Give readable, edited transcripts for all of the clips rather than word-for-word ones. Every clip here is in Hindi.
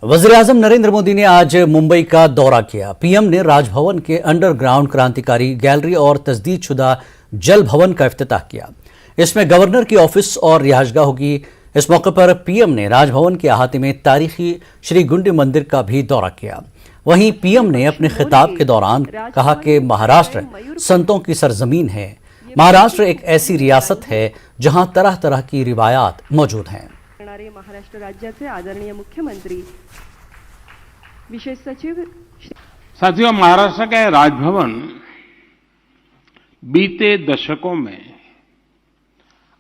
वज़ीर-ए-आज़म नरेंद्र मोदी ने आज मुंबई का दौरा किया। पीएम ने राजभवन के अंडरग्राउंड क्रांतिकारी गैलरी और तजदीदशुदा जल भवन का इफ्तिताह किया। इसमें गवर्नर की ऑफिस और रिहायशगाह होगी। इस मौके पर पीएम ने राजभवन के अहाते में तारीखी श्री गुंडी मंदिर का भी दौरा किया। वहीं पीएम ने अपने खिताब के दौरान कहा कि महाराष्ट्र संतों की सरजमीन है। महाराष्ट्र एक ऐसी रियासत है जहां तरह तरह की रिवायात मौजूद हैं। महाराष्ट्र राज्याचे आदरणीय मुख्यमंत्री विशेष सचिव। साथियों, महाराष्ट्र का राजभवन बीते दशकों में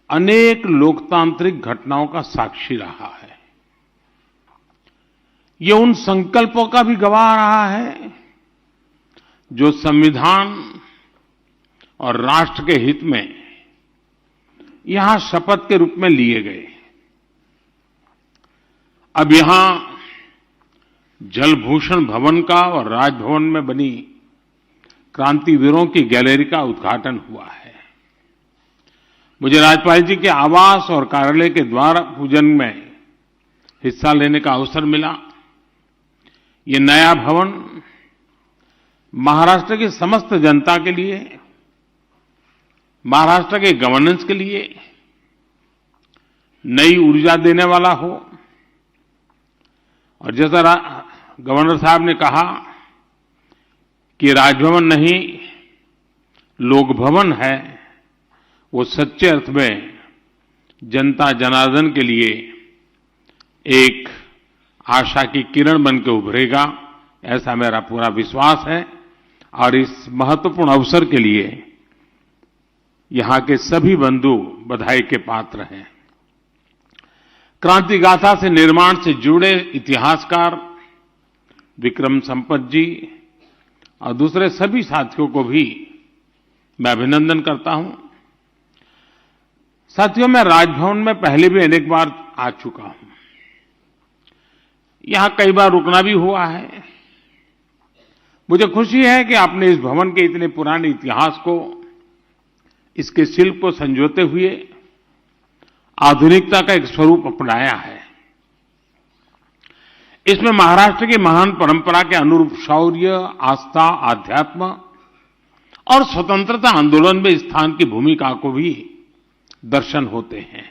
अनेक लोकतांत्रिक घटनाओं का साक्षी रहा है। ये उन संकल्पों का भी गवाह रहा है जो संविधान और राष्ट्र के हित में यहां शपथ के रूप में लिए गए। अब यहां जलभूषण भवन का और राजभवन में बनी क्रांतिवीरों की गैलरी का उद्घाटन हुआ है। मुझे राज्यपाल जी के आवास और कार्यालय के द्वार पूजन में हिस्सा लेने का अवसर मिला। ये नया भवन महाराष्ट्र की समस्त जनता के लिए, महाराष्ट्र के गवर्नेंस के लिए नई ऊर्जा देने वाला हो। और जैसा गवर्नर साहब ने कहा कि राजभवन नहीं लोक भवन है, वो सच्चे अर्थ में जनता जनार्दन के लिए एक आशा की किरण बन के उभरेगा, ऐसा मेरा पूरा विश्वास है। और इस महत्वपूर्ण अवसर के लिए यहां के सभी बंधु बधाई के पात्र हैं। क्रांति गाथा से निर्माण से जुड़े इतिहासकार विक्रम संपत जी और दूसरे सभी साथियों को भी मैं अभिनंदन करता हूं। साथियों, मैं राजभवन में पहले भी अनेक बार आ चुका हूं। यहां कई बार रुकना भी हुआ है। मुझे खुशी है कि आपने इस भवन के इतने पुराने इतिहास को, इसके शिल्प को संजोते हुए आधुनिकता का एक स्वरूप अपनाया है। इसमें महाराष्ट्र की महान परंपरा के अनुरूप शौर्य, आस्था, आध्यात्म और स्वतंत्रता आंदोलन में स्थान की भूमिका को भी दर्शन होते हैं।